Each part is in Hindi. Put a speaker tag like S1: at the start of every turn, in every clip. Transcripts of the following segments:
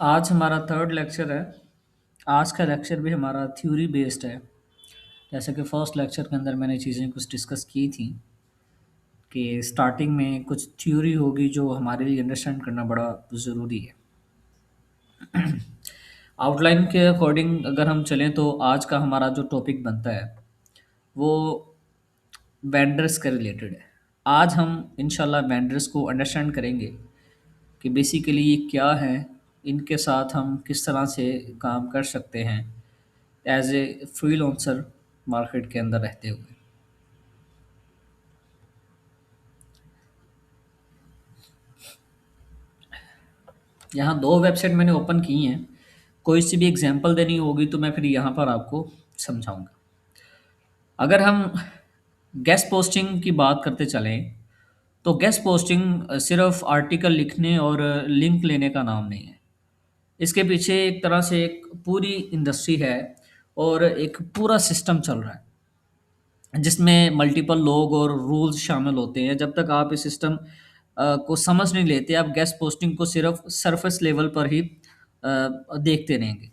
S1: आज हमारा थर्ड लेक्चर है। आज का लेक्चर भी हमारा थ्योरी बेस्ड है। जैसे कि फर्स्ट लेक्चर के अंदर मैंने चीज़ें कुछ डिस्कस की थी कि स्टार्टिंग में कुछ थ्योरी होगी जो हमारे लिए अंडरस्टैंड करना बड़ा ज़रूरी है। आउटलाइन के अकॉर्डिंग अगर हम चलें तो आज का हमारा जो टॉपिक बनता है वो वेंडर्स के रिलेटेड है। आज हम इंशाल्लाह वेंडर्स को अंडरस्टैंड करेंगे कि बेसिकली ये क्या है, इनके साथ हम किस तरह से काम कर सकते हैं एज ए फ्रीलांसर मार्केट के अंदर रहते हुए। यहाँ दो वेबसाइट मैंने ओपन की हैं। कोई सी भी एग्जांपल देनी होगी तो मैं फिर यहाँ पर आपको समझाऊंगा। अगर हम गेस्ट पोस्टिंग की बात करते चलें तो गेस्ट पोस्टिंग सिर्फ आर्टिकल लिखने और लिंक लेने का नाम नहीं है। इसके पीछे एक तरह से एक पूरी इंडस्ट्री है और एक पूरा सिस्टम चल रहा है जिसमें मल्टीपल लोग और रूल्स शामिल होते हैं। जब तक आप इस सिस्टम को समझ नहीं लेते, आप गेस्ट पोस्टिंग को सिर्फ सरफेस लेवल पर ही देखते रहेंगे,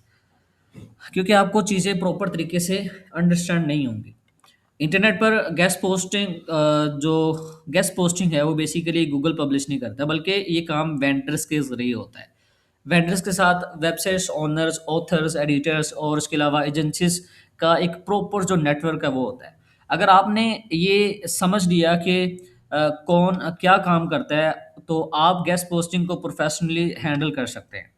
S1: क्योंकि आपको चीज़ें प्रॉपर तरीके से अंडरस्टैंड नहीं होंगी। इंटरनेट पर जो गेस्ट पोस्टिंग है वो बेसिकली गूगल पब्लिश नहीं करता, बल्कि ये काम वेंडर्स के ज़रिए होता है। वेंडर्स के साथ वेबसाइट्स ओनर्स, ऑथर्स, एडिटर्स और उसके अलावा एजेंसीज का एक प्रॉपर जो नेटवर्क है वो होता है। अगर आपने ये समझ लिया कि कौन क्या काम करता है, तो आप गेस्ट पोस्टिंग को प्रोफेशनली हैंडल कर सकते हैं।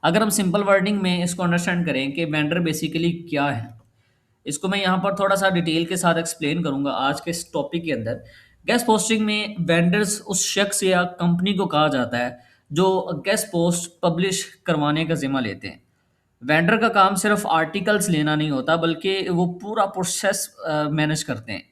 S1: अगर हम सिंपल वर्डिंग में इसको अंडरस्टैंड करें कि वेंडर बेसिकली क्या है, इसको मैं यहाँ पर थोड़ा सा डिटेल के साथ एक्सप्लेन करूँगा आज के इस टॉपिक के अंदर। गेस्ट पोस्टिंग में वेंडर्स उस शख्स या कंपनी को कहा जाता है जो गेस्ट पोस्ट पब्लिश करवाने का जिम्मा लेते हैं। वेंडर का काम सिर्फ आर्टिकल्स लेना नहीं होता, बल्कि वो पूरा प्रोसेस मैनेज करते हैं।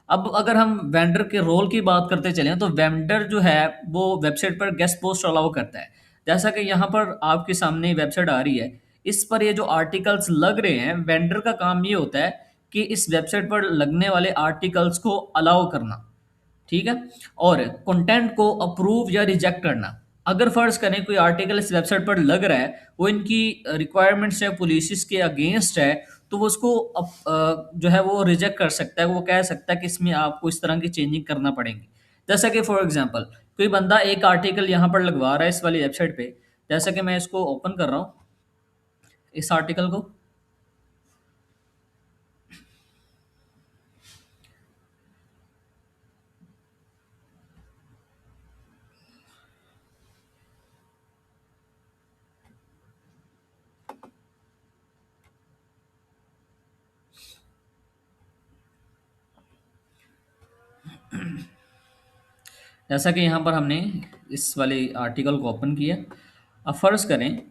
S1: अब अगर हम वेंडर के रोल की बात करते चलें तो वेंडर जो है वो वेबसाइट पर गेस्ट पोस्ट अलाउ करता है। जैसा कि यहाँ पर आपके सामने वेबसाइट आ रही है, इस पर ये जो आर्टिकल्स लग रहे हैं, वेंडर का काम ये होता है कि इस वेबसाइट पर लगने वाले आर्टिकल्स को अलाउ करना, ठीक है, और कंटेंट को अप्रूव या रिजेक्ट करना। अगर फर्ज करें कोई आर्टिकल इस वेबसाइट पर लग रहा है, वो इनकी रिक्वायरमेंट्स या पॉलिसीज के अगेंस्ट है, तो वो उसको जो है वो रिजेक्ट कर सकता है। वो कह सकता है कि इसमें आपको इस तरह की चेंजिंग करना पड़ेंगी। जैसा कि फॉर एग्जांपल कोई बंदा एक आर्टिकल यहाँ पर लगवा रहा है इस वाली वेबसाइट पे। जैसा कि मैं इसको ओपन कर रहा हूँ, इस आर्टिकल को। जैसा कि यहाँ पर हमने इस वाले आर्टिकल को ओपन किया। अब फ़र्ज़ करें,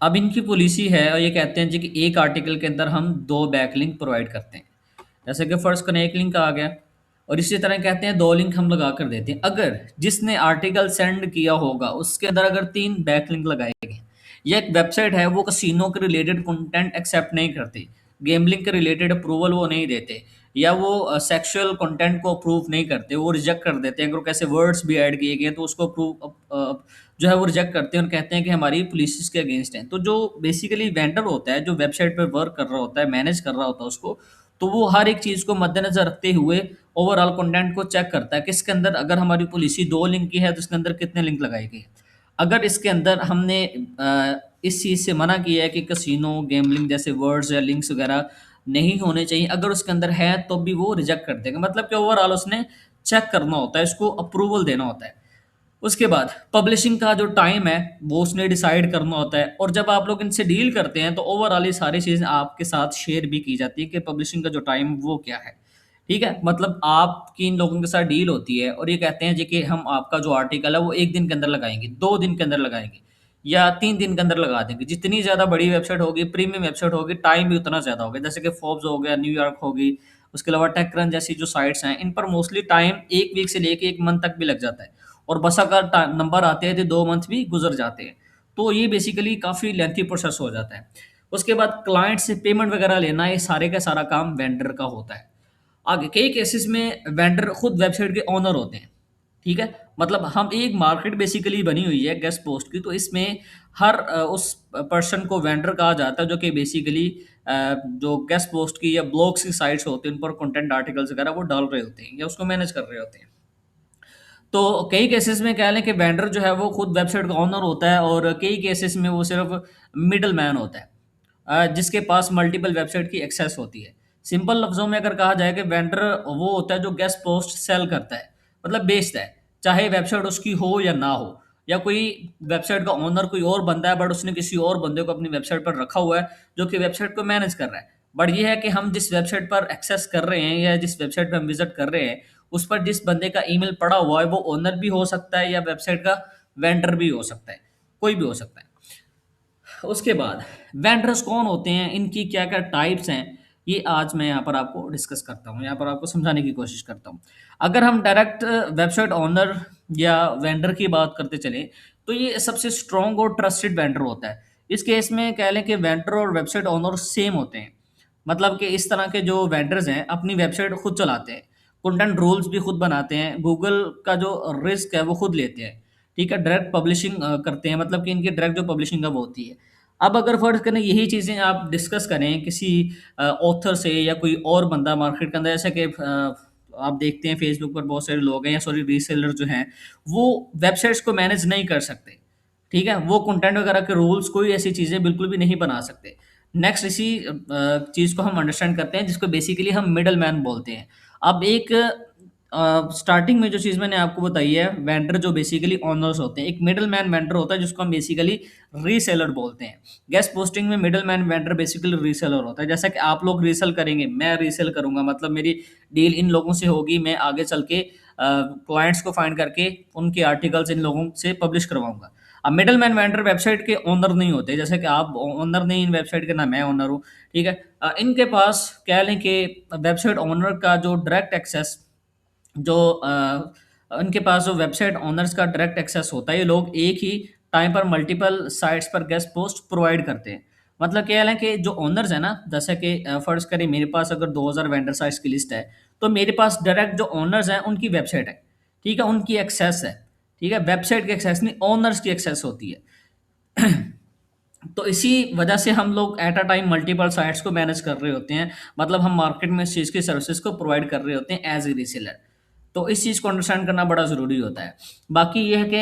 S1: अब इनकी पॉलिसी है और ये कहते हैं जी कि एक आर्टिकल के अंदर हम 2 बैकलिंक प्रोवाइड करते हैं। जैसे कि फ़र्ज़ करें एक लिंक आ गया और इसी तरह कहते हैं 2 लिंक हम लगा कर देते हैं। अगर जिसने आर्टिकल सेंड किया होगा उसके अंदर अगर 3 बैकलिंक लगाए गए, ये एक वेबसाइट है, वो कसिनो के रिलेटेड कंटेंट एक्सेप्ट नहीं करती, गेमलिंग के रिलेटेड अप्रूवल वो नहीं देते, या वो सेक्सुअल कंटेंट को अप्रूव नहीं करते, वो रिजेक्ट कर देते हैं। अगर कैसे वर्ड्स भी ऐड किए गए हैं तो उसको अप्रूव जो है वो रिजेक्ट करते हैं और कहते हैं कि हमारी पॉलिसीज के अगेंस्ट हैं। तो जो बेसिकली वेंडर होता है, जो वेबसाइट पर वर्क कर रहा होता है, मैनेज कर रहा होता है उसको, तो वो हर एक चीज़ को मद्देनज़र रखते हुए ओवरऑल कंटेंट को चेक करता है कि इसके अंदर अगर हमारी पॉलिसी 2 लिंक की है तो इसके अंदर कितने लिंक लगाए गए हैं। अगर इसके अंदर हमने इस चीज़ से मना किया है कि कसिनो, गैम्बलिंग जैसे वर्ड्स या लिंक्स वगैरह नहीं होने चाहिए, अगर उसके अंदर है तो भी वो रिजेक्ट कर देगा। मतलब कि ओवरऑल उसने चेक करना होता है, इसको अप्रूवल देना होता है। उसके बाद पब्लिशिंग का जो टाइम है वो उसने डिसाइड करना होता है, और जब आप लोग इनसे डील करते हैं तो ओवरऑल ये सारी चीज़ें आपके साथ शेयर भी की जाती है कि पब्लिशिंग का जो टाइम वो क्या है। ठीक है, मतलब आपकी इन लोगों के साथ डील होती है और ये कहते हैं जी कि हम आपका जो आर्टिकल है वो 1 दिन के अंदर लगाएँगे, 2 दिन के अंदर लगाएँगे या 3 दिन के अंदर लगा देंगे। जितनी ज़्यादा बड़ी वेबसाइट होगी, प्रीमियम वेबसाइट होगी, टाइम भी उतना ज़्यादा होगा। जैसे कि फोर्ब्स हो गया, न्यूयॉर्क होगी, उसके अलावा टेकक्रंच जैसी जो साइट्स हैं, इन पर मोस्टली टाइम 1 वीक से लेके 1 मंथ तक भी लग जाता है, और बस अगर नंबर आते हैं तो 2 मंथ भी गुजर जाते हैं। तो ये बेसिकली काफ़ी लेंथी प्रोसेस हो जाता है। उसके बाद क्लाइंट से पेमेंट वगैरह लेना, ये सारे का सारा काम वेंडर का होता है। आगे कई केसेस में वेंडर खुद वेबसाइट के ओनर होते हैं, ठीक है? मतलब हम एक मार्केट बेसिकली बनी हुई है गेस्ट पोस्ट की, तो इसमें हर उस पर्सन को वेंडर कहा जाता है जो कि बेसिकली जो गेस्ट पोस्ट की या ब्लॉग्स की साइट्स होती हैं उन पर कंटेंट आर्टिकल्स वगैरह वो डाल रहे होते हैं या उसको मैनेज कर रहे होते हैं। तो कई केसेस में कह लें कि वेंडर जो है वो खुद वेबसाइट का ओनर होता है और कई केसेस में वो सिर्फ मिडल मैन होता है, जिसके पास मल्टीपल वेबसाइट की एक्सेस होती है। सिंपल लफ्ज़ों में अगर कहा जाए कि वेंडर वो होता है जो गेस्ट पोस्ट सेल करता है, मतलब बेचता है, चाहे वेबसाइट उसकी हो या ना हो, या कोई वेबसाइट का ओनर कोई और बंदा है बट उसने किसी और बंदे को अपनी वेबसाइट पर रखा हुआ है जो कि वेबसाइट को मैनेज कर रहा है। बट ये है कि हम जिस वेबसाइट पर एक्सेस कर रहे हैं या जिस वेबसाइट पर हम विजिट कर रहे हैं उस पर जिस बंदे का ईमेल पड़ा हुआ है वो ओनर भी हो सकता है या वेबसाइट का वेंडर भी हो सकता है, कोई भी हो सकता है। उसके बाद वेंडर्स कौन होते हैं, इनकी क्या-क्या टाइप्स हैं, ये आज मैं यहाँ पर आपको डिस्कस करता हूँ, यहाँ पर आपको समझाने की कोशिश करता हूँ। अगर हम डायरेक्ट वेबसाइट ओनर या वेंडर की बात करते चलें, तो ये सबसे स्ट्रॉन्ग और ट्रस्टेड वेंडर होता है। इस केस में कह लें कि वेंडर और वेबसाइट ओनर सेम होते हैं। मतलब कि इस तरह के जो वेंडर्स हैं, अपनी वेबसाइट खुद चलाते हैं, कंटेंट रूल्स भी खुद बनाते हैं, गूगल का जो रिस्क है वो खुद लेते हैं, ठीक है? डायरेक्ट पब्लिशिंग करते हैं, मतलब कि इनकी डायरेक्ट जो पब्लिशिंग है वो होती है। अब अगर फ़र्ज़ करें यही चीज़ें आप डिस्कस करें किसी ऑथर से या कोई और बंदा मार्केट के अंदर, जैसे कि आप देखते हैं फेसबुक पर बहुत सारे लोग हैं या सॉरी रीसेलर जो हैं, वो वेबसाइट्स को मैनेज नहीं कर सकते, ठीक है? वो कंटेंट वगैरह के रूल्स कोई ऐसी चीज़ें बिल्कुल भी नहीं बना सकते। नेक्स्ट इसी चीज़ को हम अंडरस्टैंड करते हैं जिसको बेसिकली हम मिडल मैन बोलते हैं। अब एक स्टार्टिंग में जो चीज़ मैंने आपको बताई है, वेंडर जो बेसिकली ओनर्स होते हैं, एक मिडल मैन वेंडर होता है जिसको हम बेसिकली रीसेलर बोलते हैं। गेस्ट पोस्टिंग में middle man vendor basically reseller होता है। जैसा कि आप लोग रीसेल करेंगे, मैं रीसेल करूँगा, मतलब मेरी डील इन लोगों से होगी, मैं आगे चल के क्लाइंट्स को फाइंड करके उनके आर्टिकल्स इन लोगों से पब्लिश करवाऊँगा। अब मिडल मैन वेंडर वेबसाइट के ओनर नहीं होते, जैसे कि आप ओनर नहीं इन वेबसाइट के, ना मैं ओनर हूँ, ठीक है? इनके पास कह लें कि वेबसाइट ओनर का जो डायरेक्ट एक्सेस जो उनके पास जो वेबसाइट ओनर्स का डायरेक्ट एक्सेस होता है, ये लोग एक ही टाइम पर मल्टीपल साइट्स पर गेस्ट पोस्ट प्रोवाइड करते हैं। मतलब क्या है कि जो ओनर्स हैं ना, जैसे कि फ़र्ज़ करें मेरे पास अगर 2000 वेंडर साइट्स की लिस्ट है, तो मेरे पास डायरेक्ट जो ओनर्स हैं उनकी वेबसाइट है, ठीक है? उनकी एक्सेस है, ठीक है? वेबसाइट की एक्सेस नहीं, ओनर्स की एक्सेस होती है। तो इसी वजह से हम लोग at a time multiple sites को मैनेज कर रहे होते हैं। मतलब हम मार्केट में इस चीज़ की सर्विसेज़ को प्रोवाइड कर रहे होते हैं एज़ ए रीसेलर। तो इस चीज़ को अंडरस्टैंड करना बड़ा ज़रूरी होता है। बाकी ये है कि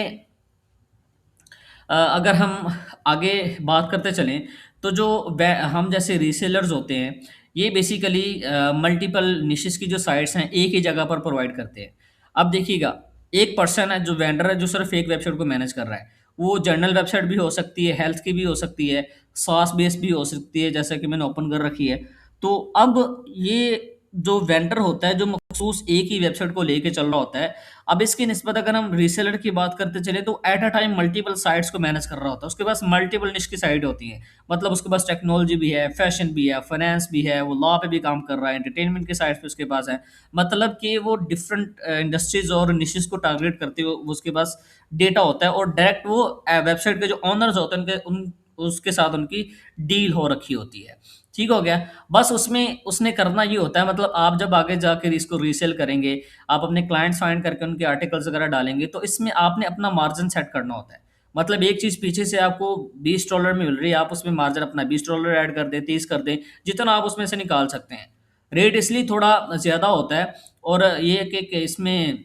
S1: अगर हम आगे बात करते चलें, तो जो वे हम जैसे रीसेलर्स होते हैं, ये बेसिकली मल्टीपल निशेज़ की जो साइट्स हैं, एक ही जगह पर प्रोवाइड करते हैं। अब देखिएगा, एक पर्सन है जो वेंडर है, जो सिर्फ़ एक वेबसाइट को मैनेज कर रहा है। वो जनरल वेबसाइट भी हो सकती है, हेल्थ की भी हो सकती है, सास बेस भी हो सकती है, जैसा कि मैंने ओपन कर रखी है। तो अब ये जो वेंडर होता है, जो मखसूस एक ही वेबसाइट को लेके चल रहा होता है, अब इसकी निस्बत अगर हम रीसेलर की बात करते चले तो at a time multiple sites को मैनेज कर रहा होता है। उसके पास मल्टीपल निश की साइट होती है। मतलब उसके पास टेक्नोलॉजी भी है, फैशन भी है, फाइनेंस भी है, वो लॉ पे भी काम कर रहा है, एंटरटेनमेंट की साइट्स पे उसके पास है। मतलब कि वो डिफरेंट इंडस्ट्रीज़ और निशेज़ को टारगेट करते हुए वो उसके पास डेटा होता है और डायरेक्ट वो वेबसाइट के जो ओनर्स होते हैं उनके उन उसके साथ उनकी डील हो रखी होती है। ठीक हो गया? बस उसमें उसने करना ये होता है, मतलब आप जब आगे जाके इसको रीसेल करेंगे, आप अपने क्लाइंट्स फाइंड करके उनके आर्टिकल्स वगैरह डालेंगे, तो इसमें आपने अपना मार्जिन सेट करना होता है। मतलब एक चीज़ पीछे से आपको $20 में मिल रही है, आप उसमें मार्जिन अपना $20 ऐड कर दें, 30 कर दें, जितना आप उसमें से निकाल सकते हैं। रेट इसलिए थोड़ा ज़्यादा होता है और ये है कि इसमें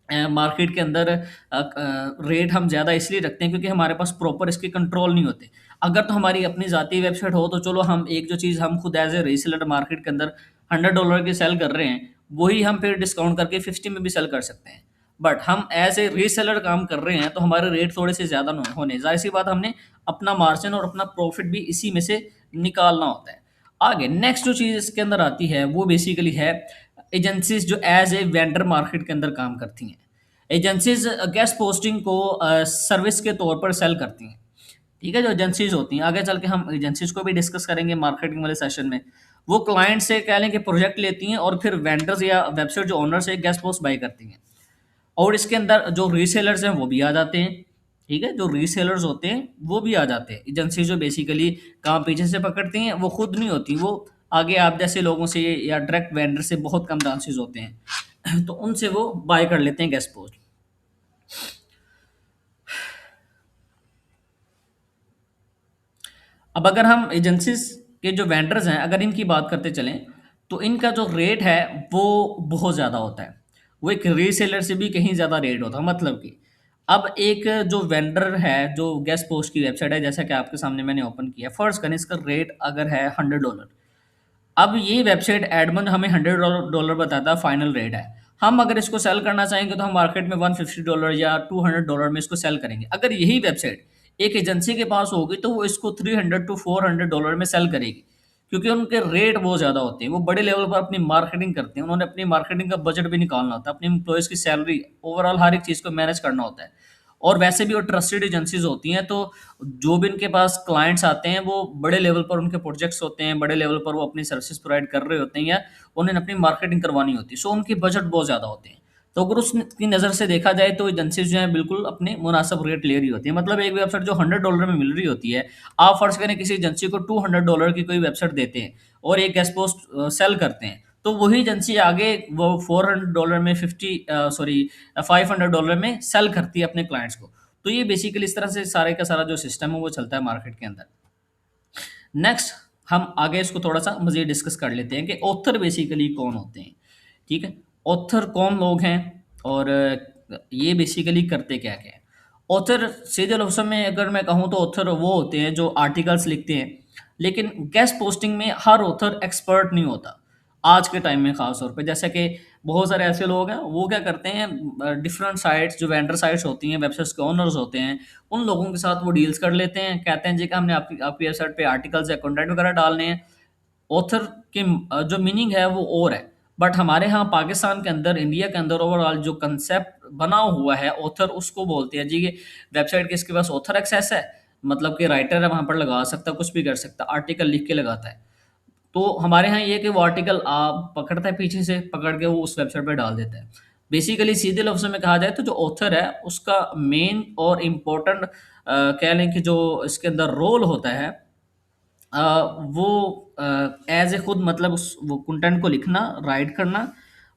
S1: मार्केट के अंदर रेट हम ज़्यादा इसलिए रखते हैं क्योंकि हमारे पास प्रॉपर इसके कंट्रोल नहीं होते। अगर तो हमारी अपनी ज़ाती वेबसाइट हो तो चलो हम एक जो चीज़ हम खुद एज़ ए रीसेलर मार्केट के अंदर $100 की सेल कर रहे हैं, वही हम फिर डिस्काउंट करके 50 में भी सेल कर सकते हैं। बट हम एज़ ए रीसेलर काम कर रहे हैं तो हमारे रेट थोड़े से ज़्यादा न होने, ज़ाहिर-सी बात, हमने अपना मार्जिन और अपना प्रॉफिट भी इसी में से निकालना होता है। आगे नेक्स्ट जो चीज़ इसके अंदर आती है वो बेसिकली है एजेंसीज़ जो एज़ ए वेंडर मार्केट के अंदर काम करती हैं। एजेंसीज़ गेस्ट पोस्टिंग को सर्विस के तौर पर सेल करती हैं। ठीक है? जो एजेंसीज़ होती हैं, आगे चल के हम एजेंसीज़ को भी डिस्कस करेंगे मार्केटिंग वाले सेशन में। वो क्लाइंट से कह लें कि प्रोजेक्ट लेती हैं और फिर वेंडर्स या वेबसाइट जो ओनर से गेस्ट पोस्ट बाय करती हैं। और इसके अंदर जो रीसेलर्स हैं वो भी आ जाते हैं। ठीक है? जो रीसेलर्स होते हैं वो भी आ जाते हैं। एजेंसी जो बेसिकली काम पीछे से पकड़ती हैं, वो खुद नहीं होती, वो आगे आप जैसे लोगों से या डायरेक्ट वेंडर से बहुत कम चांसेस होते हैं। तो उनसे वो बाय कर लेते हैं गेस्ट पोस्ट। अब अगर हम एजेंसीज के जो वेंडर्स हैं अगर इनकी बात करते चलें तो इनका जो रेट है वो बहुत ज़्यादा होता है। वो एक रीसेलर से भी कहीं ज़्यादा रेट होता है, मतलब कि अब एक जो वेंडर है जो गेस्ट पोस्ट की वेबसाइट है जैसा कि आपके सामने मैंने ओपन किया, फर्स्ट करें इसका रेट अगर है $100। अब ये वेबसाइट एडमंड हमें $100 बताता है फाइनल रेट है। हम अगर इसको सेल करना चाहेंगे तो हम मार्केट में $150 या $200 में इसको सेल करेंगे। अगर यही वेबसाइट एक एजेंसी के पास होगी तो वो इसको $300 to $400 में सेल करेगी, क्योंकि उनके रेट बहुत ज़्यादा होते हैं। वो बड़े लेवल पर अपनी मार्केटिंग करते हैं, उन्होंने अपनी मार्केटिंग का बजट भी निकालना होता है, अपने एम्प्लॉयज़ की सैलरी, ओवरऑल हर एक चीज़ को मैनेज करना होता है। और वैसे भी वो ट्रस्टेड एजेंसीज होती हैं, तो जो भी इनके पास क्लाइंट्स आते हैं वो बड़े लेवल पर उनके प्रोजेक्ट्स होते हैं, बड़े लेवल पर वो अपनी सर्विसेज प्रोवाइड कर रहे होते हैं या उन्हें अपनी मार्केटिंग करवानी होती है, सो उनके बजट बहुत ज़्यादा होते हैं। तो अगर उसकी नज़र से देखा जाए तो एजेंसीज जो हैं बिल्कुल अपने मुनासिब रेट ले रही होती है। मतलब एक वेबसाइट जो $100 में मिल रही होती है, आप फर्ज करें किसी एजेंसी को $200 की कोई वेबसाइट देते हैं और एक गेस्ट पोस्ट सेल करते हैं, तो वही एजेंसी आगे वो $400 में 500 डॉलर में सेल करती है अपने क्लाइंट्स को। तो ये बेसिकली इस तरह से सारे का सारा जो सिस्टम है वो चलता है मार्केट के अंदर। नेक्स्ट हम आगे इसको थोड़ा सा मज़ीद डिस्कस कर लेते हैं कि ऑथर बेसिकली कौन होते हैं। ठीक है, ऑथर कौन लोग हैं और ये बेसिकली करते क्या क्या है। ऑथर सीधे लफ्ज़ों में अगर मैं कहूँ तो ऑथर वो होते हैं जो आर्टिकल्स लिखते हैं, लेकिन गेस्ट पोस्टिंग में हर ऑथर एक्सपर्ट नहीं होता आज के टाइम में। ख़ास तौर पे जैसे कि बहुत सारे ऐसे लोग हैं वो क्या करते हैं, डिफरेंट साइट्स जो वेंडर साइट्स होती हैं, वेबसाइट्स के ओनर्स होते हैं, उन लोगों के साथ वो डील्स कर लेते हैं, कहते हैं जी कि हमने आपकी आपकी वेबसाइट पे आर्टिकल्स या कंटेंट वगैरह डालने हैं। ऑथर के जो मीनिंग है वो और है, बट हमारे यहाँ पाकिस्तान के अंदर, इंडिया के अंदर ओवरऑल जो कंसेप्ट बना हुआ है ऑथर, उसको बोलते हैं जी कि वेबसाइट के इसके पास ऑथर एक्सेस है, मतलब कि राइटर है, वहाँ पर लगा सकता है, कुछ भी कर सकता है, आर्टिकल लिख के लगाता है। तो हमारे यहाँ ये है कि वो आर्टिकल आप पकड़ता है, पीछे से पकड़ के वो उस वेबसाइट पे डाल देता है। बेसिकली सीधे लफ्ज़ों में कहा जाए तो जो ऑथर है उसका मेन और इम्पोर्टेंट कह लें कि जो इसके अंदर रोल होता है, अ, वो एज़ ए खुद मतलब उस वो कंटेंट को लिखना, राइट करना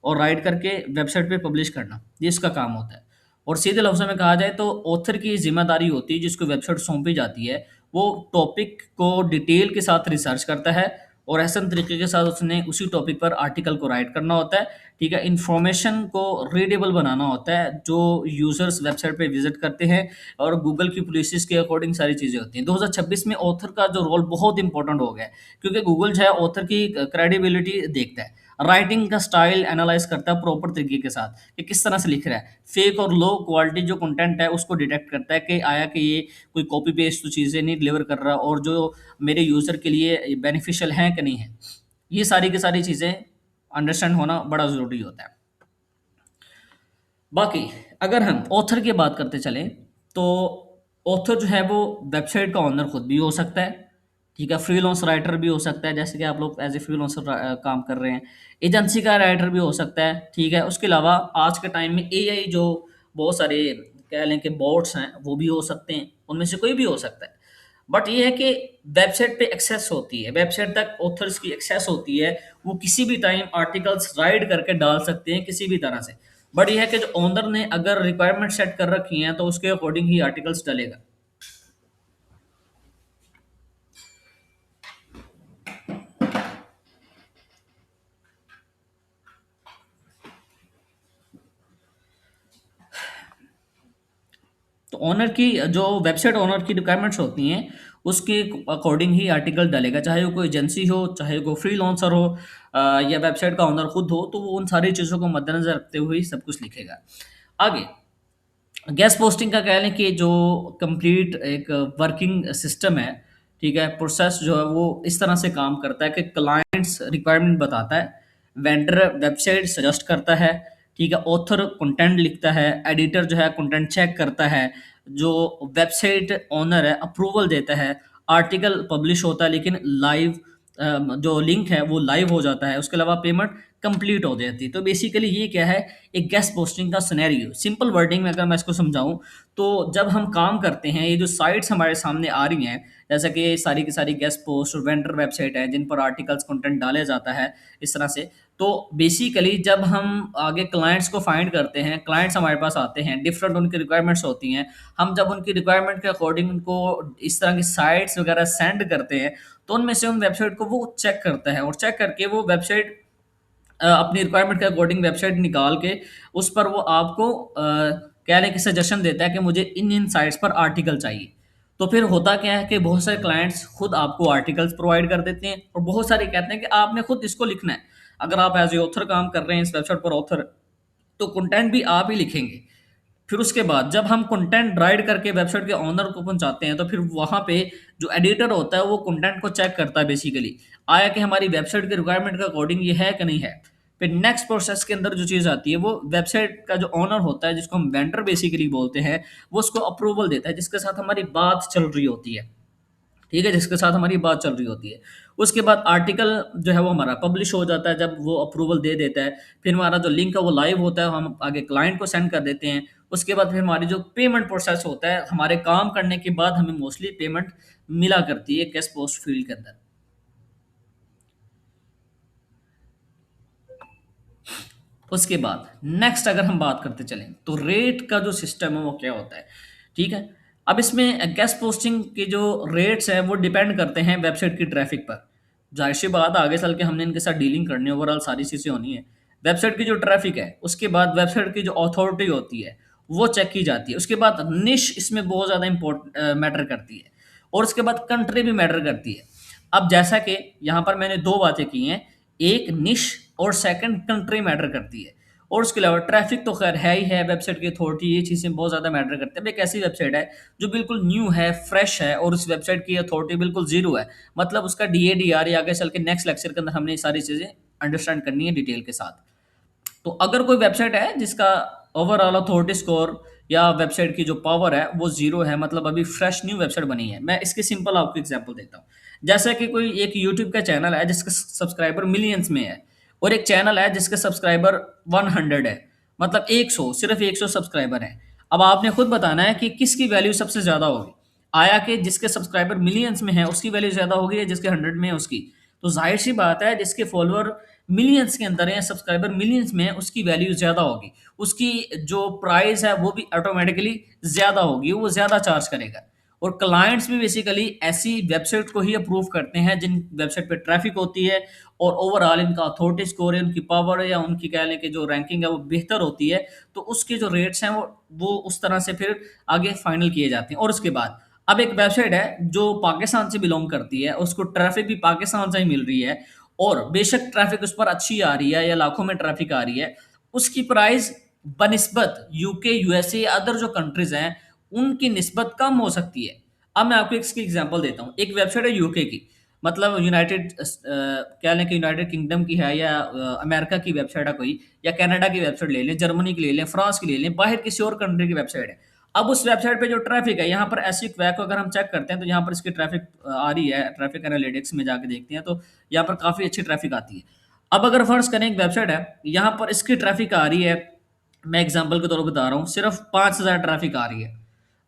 S1: और राइट करके वेबसाइट पे पब्लिश करना, ये इसका काम होता है। और सीधे लफ्ज़ों में कहा जाए तो ऑथर की ज़िम्मेदारी होती है जिसको वेबसाइट सौंपी जाती है, वो टॉपिक को डिटेल के साथ रिसर्च करता है और ऐसा तरीके के साथ उसने उसी टॉपिक पर आर्टिकल को राइट करना होता है। ठीक है, इन्फॉर्मेशन को रीडेबल बनाना होता है जो यूज़र्स वेबसाइट पे विज़िट करते हैं, और गूगल की पॉलिसीज़ के अकॉर्डिंग सारी चीज़ें होती हैं। 2026 में ऑथर का जो रोल बहुत इंपॉर्टेंट हो गया है, क्योंकि गूगल जो है ऑथर की क्रेडिबिलिटी देखता है। राइटिंग का स्टाइल एनालाइज़ करता है प्रॉपर तरीके के साथ कि किस तरह से लिख रहा है। फेक और लो क्वालिटी जो कंटेंट है उसको डिटेक्ट करता है कि आया कि ये कोई कॉपी पेस्ट तो चीज़ें नहीं डिलीवर कर रहा और जो मेरे यूज़र के लिए बेनिफिशियल हैं कि नहीं है। ये सारी की सारी चीज़ें अंडरस्टैंड होना बड़ा ज़रूरी होता है। बाकी अगर हम ऑथर की बात करते चलें तो ऑथर जो है वो वेबसाइट का ओनर खुद भी हो सकता है। ठीक है, फ्रीलांस राइटर भी हो सकता है, जैसे कि आप लोग एज ए फ्रीलांसर काम कर रहे हैं। एजेंसी का राइटर भी हो सकता है। ठीक है, उसके अलावा आज के टाइम में एआई जो बहुत सारे कह लें कि बॉट्स हैं वो भी हो सकते हैं, उनमें से कोई भी हो सकता है। बट ये है कि वेबसाइट पे एक्सेस होती है, वेबसाइट तक ऑथर्स की एक्सेस होती है, वो किसी भी टाइम आर्टिकल्स राइट करके डाल सकते हैं किसी भी तरह से। बट ये है कि जो ओनर ने अगर रिक्वायरमेंट सेट कर रखी हैं तो उसके अकॉर्डिंग ही आर्टिकल्स डलेगा। तो ओनर की जो वेबसाइट ओनर की रिक्वायरमेंट्स होती हैं उसके अकॉर्डिंग ही आर्टिकल डलेगा, चाहे वो कोई एजेंसी हो, चाहे वो फ्रीलांसर हो, या वेबसाइट का ओनर खुद हो, तो वो उन सारी चीज़ों को मद्देनज़र रखते हुए ही सब कुछ लिखेगा। आगे गेस्ट पोस्टिंग का कह लें कि जो कंप्लीट एक वर्किंग सिस्टम है, ठीक है, प्रोसेस जो है वो इस तरह से काम करता है कि क्लाइंट्स रिक्वायरमेंट बताता है, वेंडर वेबसाइट सजेस्ट करता है, ठीक है, ऑथर कंटेंट लिखता है, एडिटर जो है कंटेंट चेक करता है, जो वेबसाइट ओनर है अप्रूवल देता है, आर्टिकल पब्लिश होता है लेकिन लाइव जो लिंक है वो लाइव हो जाता है, उसके अलावा पेमेंट कंप्लीट हो जाती है। तो बेसिकली ये क्या है, एक गेस्ट पोस्टिंग का सिनेरियो सिंपल वर्डिंग में अगर मैं इसको समझाऊं तो जब हम काम करते हैं, ये जो साइट्स हमारे सामने आ रही हैं, जैसे कि ये सारी की सारी गेस्ट पोस्ट और वेंडर वेबसाइट है जिन पर आर्टिकल्स कंटेंट डाला जाता है इस तरह से। तो बेसिकली जब हम आगे क्लाइंट्स को फाइंड करते हैं, क्लाइंट्स हमारे पास आते हैं, डिफरेंट उनकी रिक्वायरमेंट्स होती हैं। हम जब उनकी रिक्वायरमेंट के अकॉर्डिंग उनको इस तरह की साइट्स वगैरह सेंड करते हैं, तो उनमें से उन वेबसाइट को वो चेक करता है और चेक करके वो वेबसाइट अपनी रिक्वायरमेंट के अकॉर्डिंग वेबसाइट निकाल के उस पर वो आपको कह लें कि सजेशन देता है कि मुझे इन साइट्स पर आर्टिकल चाहिए। तो फिर होता क्या है कि बहुत सारे क्लाइंट्स खुद आपको आर्टिकल्स प्रोवाइड कर देते हैं और बहुत सारे कहते हैं कि आपने खुद इसको लिखना है। अगर आप एज ए ऑथर काम कर रहे हैं इस वेबसाइट पर ऑथर, तो कंटेंट भी आप ही लिखेंगे। फिर उसके बाद जब हम कंटेंट राइट करके वेबसाइट के ओनर को पहुंचाते हैं, तो फिर वहां पे जो एडिटर होता है वो कंटेंट को चेक करता है बेसिकली, आया कि हमारी वेबसाइट के रिक्वायरमेंट के अकॉर्डिंग ये है कि नहीं है। फिर नेक्स्ट प्रोसेस के अंदर जो चीज़ आती है वो वेबसाइट का जो ओनर होता है जिसको हम वेंडर बेसिकली बोलते हैं, वो उसको अप्रूवल देता है जिसके साथ हमारी बात चल रही होती है। ठीक है, जिसके साथ हमारी बात चल रही होती है। उसके बाद आर्टिकल जो है वो हमारा पब्लिश हो जाता है जब वो अप्रूवल दे देता है। फिर हमारा जो लिंक है वो लाइव होता है, हम आगे क्लाइंट को सेंड कर देते हैं। उसके बाद फिर हमारी जो पेमेंट प्रोसेस होता है, हमारे काम करने के बाद हमें मोस्टली पेमेंट मिला करती है गेस्ट पोस्ट फील्ड के अंदर। उसके बाद नेक्स्ट अगर हम बात करते चलें तो रेट का जो सिस्टम है वो क्या होता है। ठीक है, अब इसमें गेस्ट पोस्टिंग के जो रेट्स हैं वो डिपेंड करते हैं वेबसाइट की ट्रैफिक पर। जाहिर सी बात, आगे चल के हमने इनके साथ डीलिंग करनी है, ओवरऑल सारी चीज़ें होनी है। वेबसाइट की जो ट्रैफिक है, उसके बाद वेबसाइट की जो अथॉरिटी होती है वो चेक की जाती है। उसके बाद निश इसमें बहुत ज़्यादा इम्पोर्ट मैटर करती है, और उसके बाद कंट्री भी मैटर करती है। अब जैसा कि यहाँ पर मैंने दो बातें की हैं, एक निश और सेकंड कंट्री मैटर करती है। और उसके अलावा ट्रैफिक तो खैर है ही है, वेबसाइट की अथॉरिटी, ये चीज़ें बहुत ज़्यादा मैटर करती है। अब एक ऐसी वेबसाइट है जो बिल्कुल न्यू है, फ्रेश है, और उस वेबसाइट की अथॉरिटी बिल्कुल जीरो है, मतलब उसका डीएडीआर, या आगे चल के नेक्स्ट लेक्चर के अंदर हमने ये सारी चीज़ें अंडरस्टैंड करनी है डिटेल के साथ। तो अगर कोई वेबसाइट है जिसका ओवरऑल अथॉरिटी स्कोर या वेबसाइट की जो पावर है वो जीरो है, मतलब अभी फ्रेश न्यू वेबसाइट बनी है, मैं इसके सिंपल आपको एग्जांपल देता हूँ। जैसे कि कोई एक यूट्यूब का चैनल है जिसका सब्सक्राइबर मिलियंस में है, और एक चैनल है जिसके सब्सक्राइबर 100 है, मतलब 100, सिर्फ 100 सब्सक्राइबर हैं। अब आपने खुद बताना है कि किसकी वैल्यू सबसे ज़्यादा होगी। आया कि जिसके सब्सक्राइबर मिलियंस में है उसकी वैल्यू ज़्यादा होगी, या जिसके 100 में है उसकी। तो जाहिर सी बात है जिसके फॉलोअर मिलियंस के अंदर है या सब्सक्राइबर मिलियंस में है उसकी वैल्यू ज़्यादा होगी, उसकी जो प्राइस है वो भी ऑटोमेटिकली ज़्यादा होगी, वो ज़्यादा चार्ज करेगा। और क्लाइंट्स भी बेसिकली ऐसी वेबसाइट को ही अप्रूव करते हैं जिन वेबसाइट पे ट्रैफिक होती है और ओवरऑल इनका अथॉरिटी स्कोर है, उनकी पावर है, या उनकी कह लें कि जो रैंकिंग है वो बेहतर होती है। तो उसके जो रेट्स हैं वो उस तरह से फिर आगे फाइनल किए जाते हैं। और उसके बाद अब एक वेबसाइट है जो पाकिस्तान से बिलोंग करती है, उसको ट्रैफिक भी पाकिस्तान से ही मिल रही है, और बेशक ट्रैफिक उस पर अच्छी आ रही है या लाखों में ट्रैफिक आ रही है, उसकी प्राइस बनिस्बत यूके, यूएसए, अदर जो कंट्रीज हैं उनकी निस्बत कम हो सकती है। अब मैं आपको इसकी एग्जांपल देता हूँ। एक वेबसाइट है यूके की, मतलब यूनाइटेड क्या लें कि यूनाइटेड किंगडम की है, या अमेरिका की वेबसाइट है कोई, या कनाडा की वेबसाइट ले लें, जर्मनी की ले लें, फ्रांस की ले लें, बाहर किसी और कंट्री की वेबसाइट है। अब उस वेबसाइट पे जो ट्रैफिक है, यहाँ पर ऐसी क्वैक को अगर हम चेक करते हैं तो यहाँ पर इसकी ट्रैफिक आ रही है, ट्रैफिक एनालिटिक्स में जाके देखते हैं तो यहाँ पर काफ़ी अच्छी ट्रैफिक आती है। अब अगर फर्ज करें एक वेबसाइट है, यहाँ पर इसकी ट्रैफिक आ रही है, मैं एग्जांपल के तौर पर बता रहा हूँ, सिर्फ 5,000 ट्रैफिक आ रही है,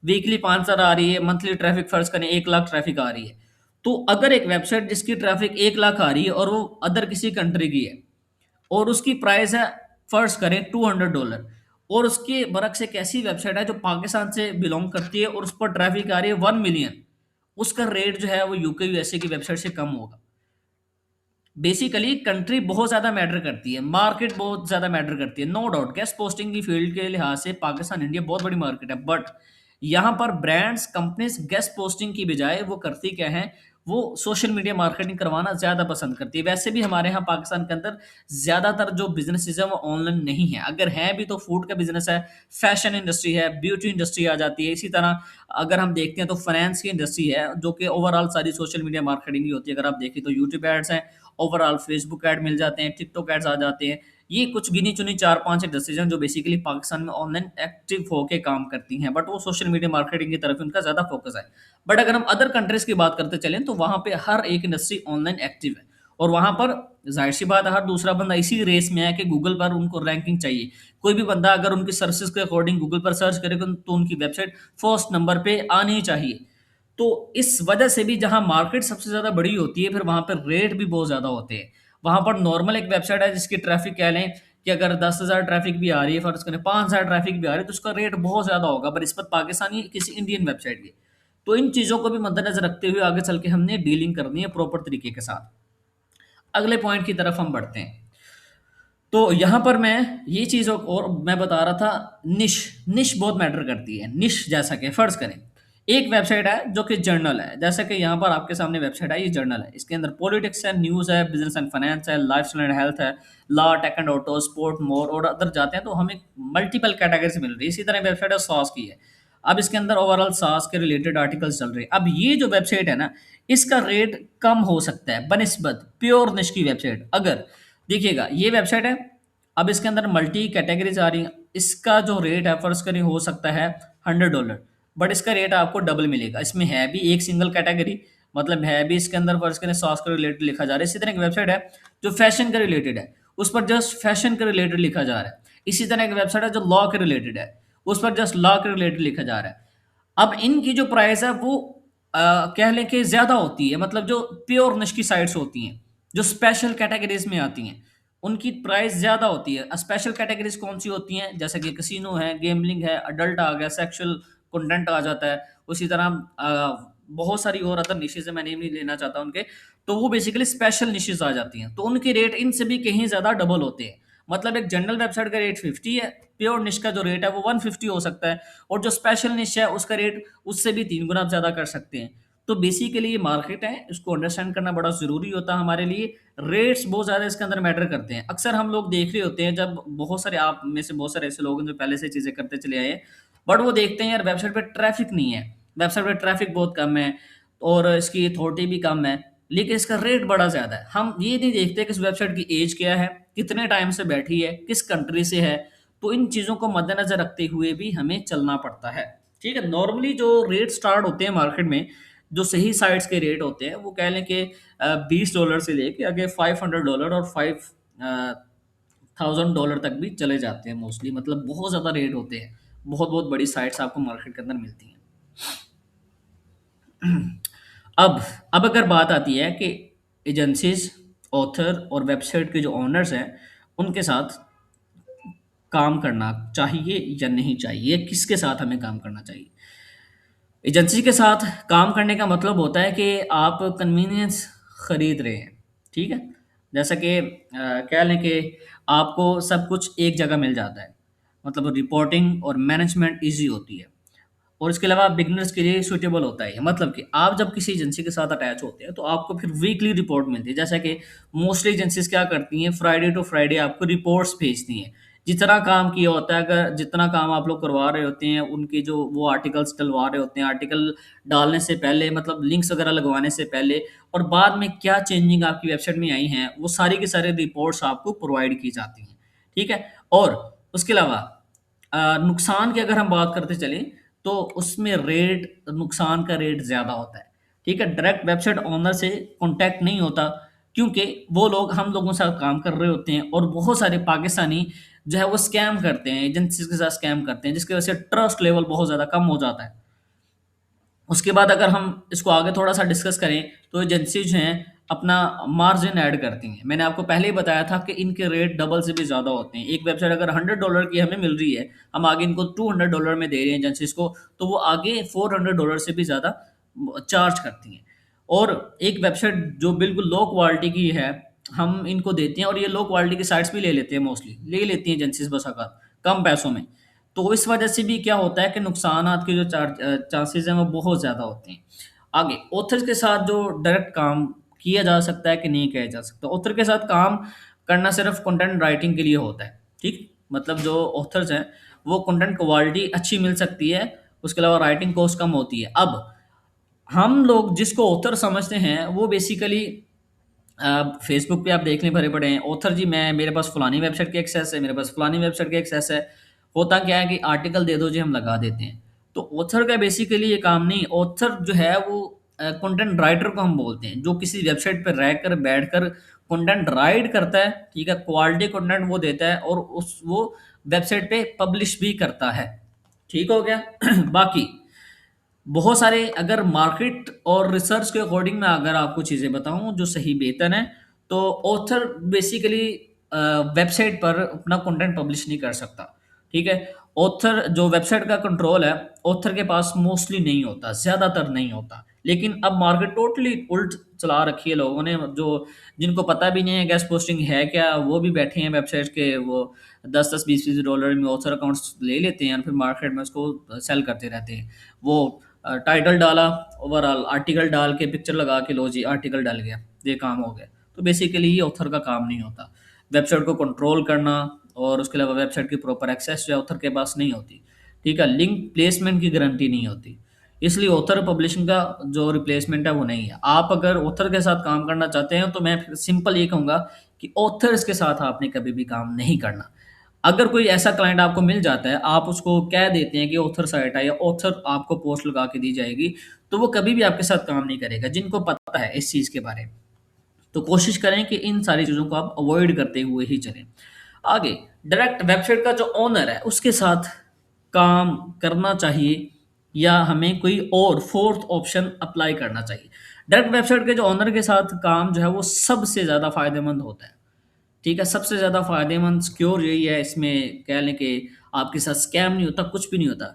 S1: वीकली 5,000 आ रही है, मंथली ट्रैफिक फर्ज करें 1 लाख ट्रैफिक आ रही है। तो अगर एक वेबसाइट जिसकी ट्रैफिक 1 लाख आ रही है और वो अदर किसी कंट्री की है, और उसकी प्राइस है फर्ज करें $200, और उसके बरक्स एक ऐसी वेबसाइट है जो पाकिस्तान से बिलोंग करती है और उस पर ट्रैफिक आ रही है 1 मिलियन, उसका रेट जो है वो यूके यूएसए की वेबसाइट से कम होगा। बेसिकली कंट्री बहुत ज़्यादा मैटर करती है, मार्केट बहुत ज़्यादा मैटर करती है, नो डाउट। गेस्ट पोस्टिंग की फील्ड के लिहाज से पाकिस्तान, इंडिया बहुत बड़ी मार्केट है, बट यहाँ पर ब्रांड्स, कंपनीज गेस्ट पोस्टिंग की बजाय वो करती क्या है, वो सोशल मीडिया मार्केटिंग करवाना ज़्यादा पसंद करती है। वैसे भी हमारे यहाँ पाकिस्तान के अंदर ज़्यादातर जो बिजनेसेस हैं वो ऑनलाइन नहीं है, अगर हैं भी तो फूड का बिजनेस है, फैशन इंडस्ट्री है, ब्यूटी इंडस्ट्री आ जाती है। इसी तरह अगर हम देखते हैं तो फाइनेंस की इंडस्ट्री है, जो कि ओवरऑल सारी सोशल मीडिया मार्केटिंग ही होती है। अगर आप देखें तो यूट्यूब एड्स हैं, ओवरऑल फेसबुक ऐड मिल जाते हैं, टिकटॉक एड्स आ जाते हैं। ये कुछ गिनी-चुनी 4-5 इंडस्ट्रीज़ हैं जो बेसिकली पाकिस्तान में ऑनलाइन एक्टिव होके काम करती हैं, बट वो सोशल मीडिया मार्केटिंग की तरफ उनका ज़्यादा फ़ोकस है। बट अगर हम अदर कंट्रीज़ की बात करते चलें तो वहाँ पे हर एक इंडस्ट्री ऑनलाइन एक्टिव है, और वहाँ पर ज़ाहिर-सी बात है हर दूसरा बंदा इसी रेस में है कि गूगल पर उनको रैंकिंग चाहिए। कोई भी बंदा अगर उनकी सर्विसेज़ के अकॉर्डिंग गूगल पर सर्च करेगा तो उनकी वेबसाइट फर्स्ट नंबर पे आनी चाहिए। तो इस वजह से भी जहाँ मार्केट सबसे ज़्यादा बड़ी होती है, फिर वहाँ पर रेट भी बहुत ज़्यादा होते हैं। वहाँ पर नॉर्मल एक वेबसाइट है जिसकी ट्रैफ़िक कह लें कि अगर 10,000 ट्रैफ़िक भी आ रही है, फ़र्ज़ करें 5,000 ट्रैफ़िक भी आ रही है, तो उसका रेट बहुत ज़्यादा होगा बनिस्बत पाकिस्तानी किसी इंडियन वेबसाइट के। तो इन चीज़ों को भी मद्देनज़र रखते हुए आगे चल के हमने डीलिंग करनी है प्रॉपर तरीके के साथ। अगले पॉइंट की तरफ हम बढ़ते हैं। तो यहाँ पर मैं ये चीज़ और मैं बता रहा था, निश निश बहुत मैटर करती है। निश जैसा कि फ़र्ज़ करें, एक वेबसाइट है जो कि जर्नल है, जैसा कि यहाँ पर आपके सामने वेबसाइट है, ये जर्नल है। इसके अंदर पॉलिटिक्स है, न्यूज़ है, बिज़नेस एंड फाइनेंस है, लाइफ़स्टाइल एंड हेल्थ है, law, tech and auto, sport, more और अदर जाते हैं तो हमें मल्टीपल कैटेगरीज़ मिल रही है। इसी तरह वेबसाइट है सॉस की है। अब इसके अंदर ओवरऑल सॉस के रिलेटेड आर्टिकल्स चल रहे हैं। अब ये जो वेबसाइट है ना, इसका रेट कम हो सकता है बनिस्बत प्योर निश की वेबसाइट। अगर देखिएगा ये वेबसाइट है, अब इसके अंदर मल्टी कैटेगरीज आ रही हैं। इसका जो रेट है फ़र्ज़ करें हो सकता है $100, बट इसका रेट आपको डबल मिलेगा। इसमें है भी एक सिंगल कैटेगरी, मतलब है भी इसके अंदर फ़र्ज़ करें सॉस के रिलेटेड लिखा जा रहा है। इसी तरह एक वेबसाइट है जो फैशन के रिलेटेड है, उस पर जस्ट फैशन के रिलेटेड लिखा जा रहा है। इसी तरह एक वेबसाइट है जो लॉ के रिलेटेड है, उस पर जस्ट लॉ के रिलेटेड लिखा जा रहा है। अब इनकी जो प्राइस है वो कह लें कि ज़्यादा होती है, मतलब जो प्योर निश की साइट्स होती हैं, जो स्पेशल कैटेगरीज़ में आती हैं, उनकी प्राइस ज़्यादा होती है। स्पेशल कैटेगरीज़ कौन-सी होती हैं? जैसे कि कैसीनो है, गैम्बलिंग है, अडल्ट आ गया, सेक्सुअल कंटेंट आ जाता है। उसी तरह बहुत सारी और अदर निशेज़ हैं, मैं नेम नहीं लेना चाहता उनके। तो वो बेसिकली स्पेशल निशेज़ आ जाती हैं। तो उनके रेट इनसे भी कहीं ज़्यादा डबल होते हैं। मतलब एक जनरल वेबसाइट का रेट 50 है, प्योर निश का जो रेट है वो 150 हो सकता है, और जो स्पेशल निश है उसका रेट उससे भी 3 गुना ज़्यादा कर सकते हैं। तो बेसिकली ये मार्केट है, इसको अंडरस्टैंड करना बड़ा ज़रूरी होता है हमारे लिए। रेट्स बहुत ज़्यादा इसके अंदर मैटर करते हैं। अक्सर हम लोग देख रहे होते हैं, जब बहुत सारे आप में से बहुत सारे ऐसे लोग हैं जो पहले से चीज़ें करते चले आए हैं, बट वो देखते हैं यार वेबसाइट पे ट्रैफ़िक नहीं है, वेबसाइट पे ट्रैफ़िक बहुत कम है और इसकी अथॉरिटी भी कम है, लेकिन इसका रेट बड़ा ज़्यादा है। हम ये नहीं देखते कि इस वेबसाइट की ऐज क्या है, कितने टाइम से बैठी है, किस कंट्री से है। तो इन चीज़ों को मद्देनज़र रखते हुए भी हमें चलना पड़ता है। ठीक है? नॉर्मली जो रेट स्टार्ट होते हैं मार्केट में, जो सही साइट्स के रेट होते हैं, वो कह लें कि $20 से लेके आगे $500 और $5,000 तक भी चले जाते हैं मोस्टली, मतलब बहुत ज़्यादा रेट होते हैं। बहुत-बहुत बड़ी साइट्स आपको मार्केट के अंदर मिलती हैं। अब अब अगर बात आती है कि एजेंसीज़, ऑथर और वेबसाइट के जो ओनर्स हैं, उनके साथ काम करना चाहिए या नहीं चाहिए? किसके साथ हमें काम करना चाहिए? एजेंसी के साथ काम करने का मतलब होता है कि आप कन्वीनियंस खरीद रहे हैं, ठीक है? जैसा कि कह लें कि आपको सब कुछ एक जगह मिल जाता है, मतलब रिपोर्टिंग और मैनेजमेंट ईज़ी होती है। और इसके अलावा बिगिनर्स के लिए सूटेबल होता है ये, मतलब कि आप जब किसी एजेंसी के साथ अटैच होते हैं तो आपको फिर वीकली रिपोर्ट मिलती है। जैसा कि मोस्टली एजेंसीज क्या करती हैं, फ्राइडे टू फ्राइडे आपको रिपोर्ट्स भेजती हैं, जितना काम किया होता है, अगर जितना काम आप लोग करवा रहे होते हैं, उनके जो वो आर्टिकल्स डलवा रहे होते हैं, आर्टिकल डालने से पहले, मतलब लिंक्स वगैरह लगवाने से पहले, और बाद में क्या चेंजिंग आपकी वेबसाइट में आई हैं, वो सारी की सारी रिपोर्ट्स आपको प्रोवाइड की जाती हैं। ठीक है? और उसके अलावा नुकसान की अगर हम बात करते चलें, तो उसमें नुकसान का रेट ज़्यादा होता है। ठीक है? डायरेक्ट वेबसाइट ओनर से कॉन्टैक्ट नहीं होता, क्योंकि वो लोग हम लोगों के साथ काम कर रहे होते हैं, और बहुत सारे पाकिस्तानी जो है वो स्कैम करते हैं, एजेंसीज़ के साथ स्कैम करते हैं, जिसकी वजह से ट्रस्ट लेवल बहुत ज़्यादा कम हो जाता है। उसके बाद अगर हम इसको आगे थोड़ा-सा डिस्कस करें, तो एजेंसी जो हैं अपना मार्जिन ऐड करती हैं। मैंने आपको पहले ही बताया था कि इनके रेट डबल से भी ज़्यादा होते हैं। एक वेबसाइट अगर $100 की हमें मिल रही है, हम आगे इनको $200 में दे रहे हैं एजेंसीज़ को, तो वो आगे $400 से भी ज़्यादा चार्ज करती हैं। और एक वेबसाइट जो बिल्कुल लो क्वालिटी की है, हम इनको देते हैं, और ये लो क्वालिटी की साइट्स भी ले लेते हैं, मोस्टली ले लेती हैं एजेंसीज़ बसा का कम पैसों में। तो इस वजह से भी क्या होता है कि नुकसानात के जो चांसेज़ हैं वो बहुत ज़्यादा होते हैं। आगे ऑथर्स के साथ जो डायरेक्ट काम किया जा सकता है कि नहीं किया जा सकता। ऑथर के साथ काम करना सिर्फ़ कंटेंट राइटिंग के लिए होता है, ठीक? मतलब जो ऑथर्स हैं, वो कंटेंट क्वालिटी अच्छी मिल सकती है, उसके अलावा राइटिंग कॉस्ट कम होती है। अब हम लोग जिसको ऑथर समझते हैं, वो बेसिकली फेसबुक पे आप देख लें भरे पड़े हैं, ऑथर जी मैं मेरे पास फलानी वेबसाइट की एक्सेस है, मेरे पास फलानी वेबसाइट की एक्सेस है। होता क्या है कि आर्टिकल दे दो जी, हम लगा देते हैं। तो ऑथर का बेसिकली ये काम नहीं, ऑथर जो है वो कंटेंट राइटर को हम बोलते हैं, जो किसी वेबसाइट पे रहकर बैठकर कंटेंट राइट करता है, ठीक है? क्वालिटी कंटेंट वो देता है और उस वो वेबसाइट पे पब्लिश भी करता है। ठीक हो गया? बाकी बहुत सारे, अगर मार्केट और रिसर्च के अकॉर्डिंग मैं अगर आपको चीज़ें बताऊं जो सही बेहतर है, तो ऑथर बेसिकली वेबसाइट पर अपना कंटेंट पब्लिश नहीं कर सकता। ठीक है। ऑथर जो वेबसाइट का कंट्रोल है, ऑथर के पास मोस्टली नहीं होता, ज़्यादातर नहीं होता। लेकिन अब मार्केट टोटली उल्ट चला रखी है लोगों ने, जो जिनको पता भी नहीं है गेस्ट पोस्टिंग है क्या, वो भी बैठे हैं वेबसाइट के, वो 10-10 20-20 डॉलर में ऑथर अकाउंट्स ले लेते हैं और फिर मार्केट में उसको सेल करते रहते हैं। वो टाइटल डाला, ओवरऑल आर्टिकल डाल के पिक्चर लगा के, लो जी आर्टिकल डल गया, ये काम हो गया। तो बेसिकली ये ऑथर का काम नहीं होता। वेबसाइट को कंट्रोल करना और उसके अलावा वेबसाइट की प्रॉपर एक्सेस जो है ऑथर के पास नहीं होती। ठीक है। लिंक प्लेसमेंट की गारंटी नहीं होती, इसलिए ऑथर पब्लिशिंग का जो रिप्लेसमेंट है वो नहीं है। आप अगर ऑथर के साथ काम करना चाहते हैं तो मैं सिंपल ये कहूँगा कि ऑथर्स के साथ आपने कभी भी काम नहीं करना। अगर कोई ऐसा क्लाइंट आपको मिल जाता है, आप उसको कह देते हैं कि ऑथर साइट है या ऑथर आपको पोस्ट लगा के दी जाएगी, तो वो कभी भी आपके साथ काम नहीं करेगा, जिनको पता है इस चीज़ के बारे में। तो कोशिश करें कि इन सारी चीज़ों को आप अवॉइड करते हुए ही चलें। आगे, डायरेक्ट वेबसाइट का जो ओनर है उसके साथ काम करना चाहिए या हमें कोई और फोर्थ ऑप्शन अप्लाई करना चाहिए। डायरेक्ट वेबसाइट के जो ओनर के साथ काम जो है वो सबसे ज़्यादा फायदेमंद होता है। ठीक है। सबसे ज़्यादा फ़ायदेमंद सिक्योर यही है, इसमें कह लें कि आपके साथ स्कैम नहीं होता, कुछ भी नहीं होता।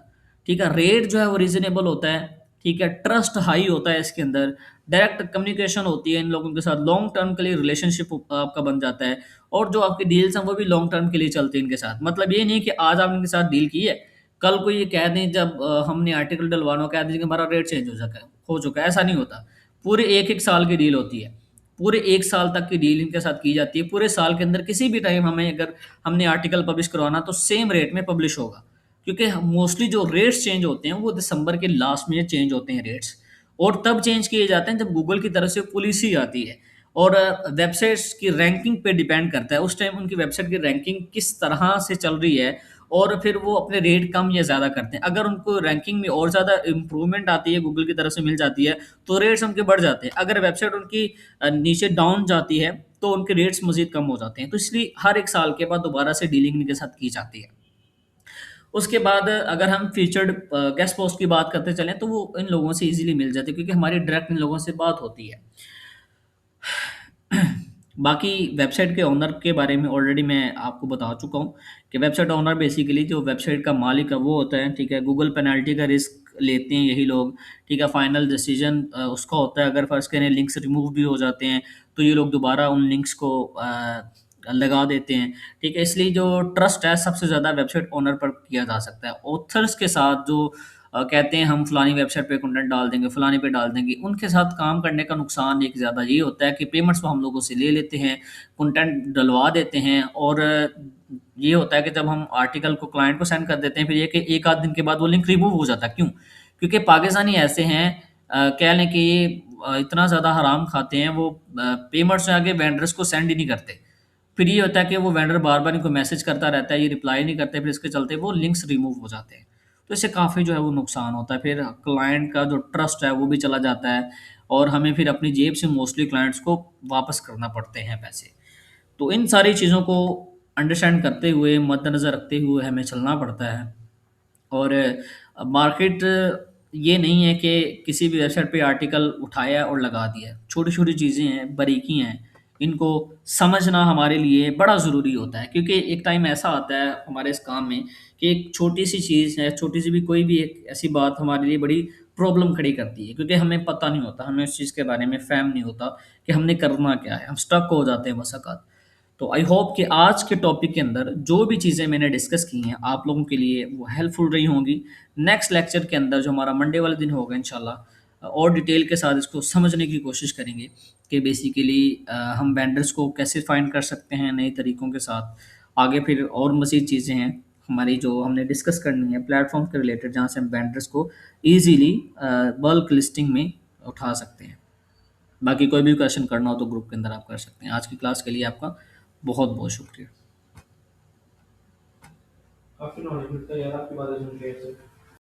S1: ठीक है। रेट जो है वो रीज़नेबल होता है। ठीक है। ट्रस्ट हाई होता है इसके अंदर। डायरेक्ट कम्युनिकेशन होती है इन लोगों के साथ, लॉन्ग टर्म के लिए रिलेशनशिप आपका बन जाता है। और जो आपकी डील्स हैं वो भी लॉन्ग टर्म के लिए चलती हैं इनके साथ। मतलब ये नहीं कि आज आपने इनके साथ डील की है, कल को ये कह दें जब हमने आर्टिकल डलवाना हो, कह दें कि हमारा रेट चेंज हो चुका है, ऐसा नहीं होता। पूरे 1-1 साल की डील होती है। पूरे 1 साल तक की डील इनके साथ की जाती है। पूरे साल के अंदर किसी भी टाइम हमें अगर हमने आर्टिकल पब्लिश करवाना तो सेम रेट में पब्लिश होगा। क्योंकि मोस्टली जो रेट्स चेंज होते हैं वो दिसंबर के लास्ट में चेंज होते हैं रेट्स। और तब चेंज किए जाते हैं जब गूगल की तरफ से पॉलिसी आती है। और वेबसाइट्स की रैंकिंग पे डिपेंड करता है उस टाइम उनकी वेबसाइट की रैंकिंग किस तरह से चल रही है, और फिर वो अपने रेट कम या ज़्यादा करते हैं। अगर उनको रैंकिंग में और ज़्यादा इम्प्रूवमेंट आती है, गूगल की तरफ से मिल जाती है, तो रेट्स उनके बढ़ जाते हैं। अगर वेबसाइट उनकी नीचे डाउन जाती है तो उनके रेट्स मज़ीद कम हो जाते हैं। तो इसलिए हर 1 साल के बाद दोबारा से डीलिंग इनके साथ की जाती है। उसके बाद अगर हम फीचर्ड गेस्ट पोस्ट की बात करते चलें तो वो इन लोगों से ईज़िली मिल जाती है, क्योंकि हमारी डायरेक्ट इन लोगों से बात होती है। बाकी वेबसाइट के ओनर के बारे में ऑलरेडी मैं आपको बता चुका हूँ कि वेबसाइट ओनर बेसिकली जो वेबसाइट का मालिक है वो होता है। ठीक है। गूगल पेनल्टी का रिस्क लेते हैं यही लोग। ठीक है। फाइनल डिसीजन उसका होता है। अगर फर्स्ट करें लिंक्स रिमूव भी हो जाते हैं तो ये लोग दोबारा उन लिंक्स को लगा देते हैं। ठीक है। इसलिए जो ट्रस्ट है सबसे ज़्यादा वेबसाइट ओनर पर किया जा सकता है। ऑथर्स के साथ जो कहते हैं हम फलानी वेबसाइट पे कंटेंट डाल देंगे, फलानी पे डाल देंगे, उनके साथ काम करने का नुकसान एक ज़्यादा ये होता है कि पेमेंट्स वो हम लोगों से ले लेते हैं, कंटेंट डलवा देते हैं। और ये होता है कि जब हम आर्टिकल को क्लाइंट को सेंड कर देते हैं, फिर ये कि एक आध दिन के बाद वो लिंक रिमूव हो जाता है। क्यों? क्योंकि पाकिस्तानी ऐसे हैं, कह लें कि ये इतना ज़्यादा हराम खाते हैं, वो पेमेंट्स से आगे वेंडर्स को सेंड ही नहीं करते। फिर ये होता है कि वो वेंडर बार-बार इनको मैसेज करता रहता है, ये रिप्लाई नहीं करते, फिर इसके चलते वो लिंक्स रिमूव हो जाते हैं। तो इससे काफ़ी जो है वो नुकसान होता है। फिर क्लाइंट का जो ट्रस्ट है वो भी चला जाता है, और हमें फिर अपनी जेब से मोस्टली क्लाइंट्स को वापस करना पड़ते हैं पैसे। तो इन सारी चीज़ों को अंडरस्टैंड करते हुए, मद्देनज़र रखते हुए हमें चलना पड़ता है। और मार्केट ये नहीं है कि किसी भी वेबसाइट पे आर्टिकल उठाया और लगा दिया। छोटी-छोटी चीज़ें हैं, बारीकियाँ हैं, इनको समझना हमारे लिए बड़ा ज़रूरी होता है। क्योंकि एक टाइम ऐसा आता है हमारे इस काम में कि एक छोटी-सी चीज़ है, छोटी-सी भी कोई भी एक ऐसी बात हमारे लिए बड़ी प्रॉब्लम खड़ी करती है, क्योंकि हमें पता नहीं होता, हमें उस चीज़ के बारे में फ़हम नहीं होता कि हमने करना क्या है, हम स्टक हो जाते हैं बस औक़ात। तो आई होप कि आज के टॉपिक के अंदर जो भी चीज़ें मैंने डिस्कस की हैं आप लोगों के लिए वो हेल्पफुल रही होंगी। नेक्स्ट लेक्चर के अंदर जो हमारा मंडे वाले दिन होगा इंशाल्लाह और डिटेल के साथ इसको समझने की कोशिश करेंगे कि बेसिकली हम वेंडर्स को कैसे फाइंड कर सकते हैं नए तरीकों के साथ। आगे फिर और मज़ीद चीज़ें हैं हमारी जो हमने डिस्कस करनी है प्लेटफॉर्म के रिलेटेड, जहाँ से हम वेंडर्स को ईज़िली बल्क लिस्टिंग में उठा सकते हैं। बाकी कोई भी क्वेश्चन करना हो तो ग्रुप के अंदर आप कर सकते हैं। आज की क्लास के लिए आपका बहुत बहुत शुक्रिया।
S2: काफी नॉलेज मिलता है यार आपकी बातें सुन के ऐसे।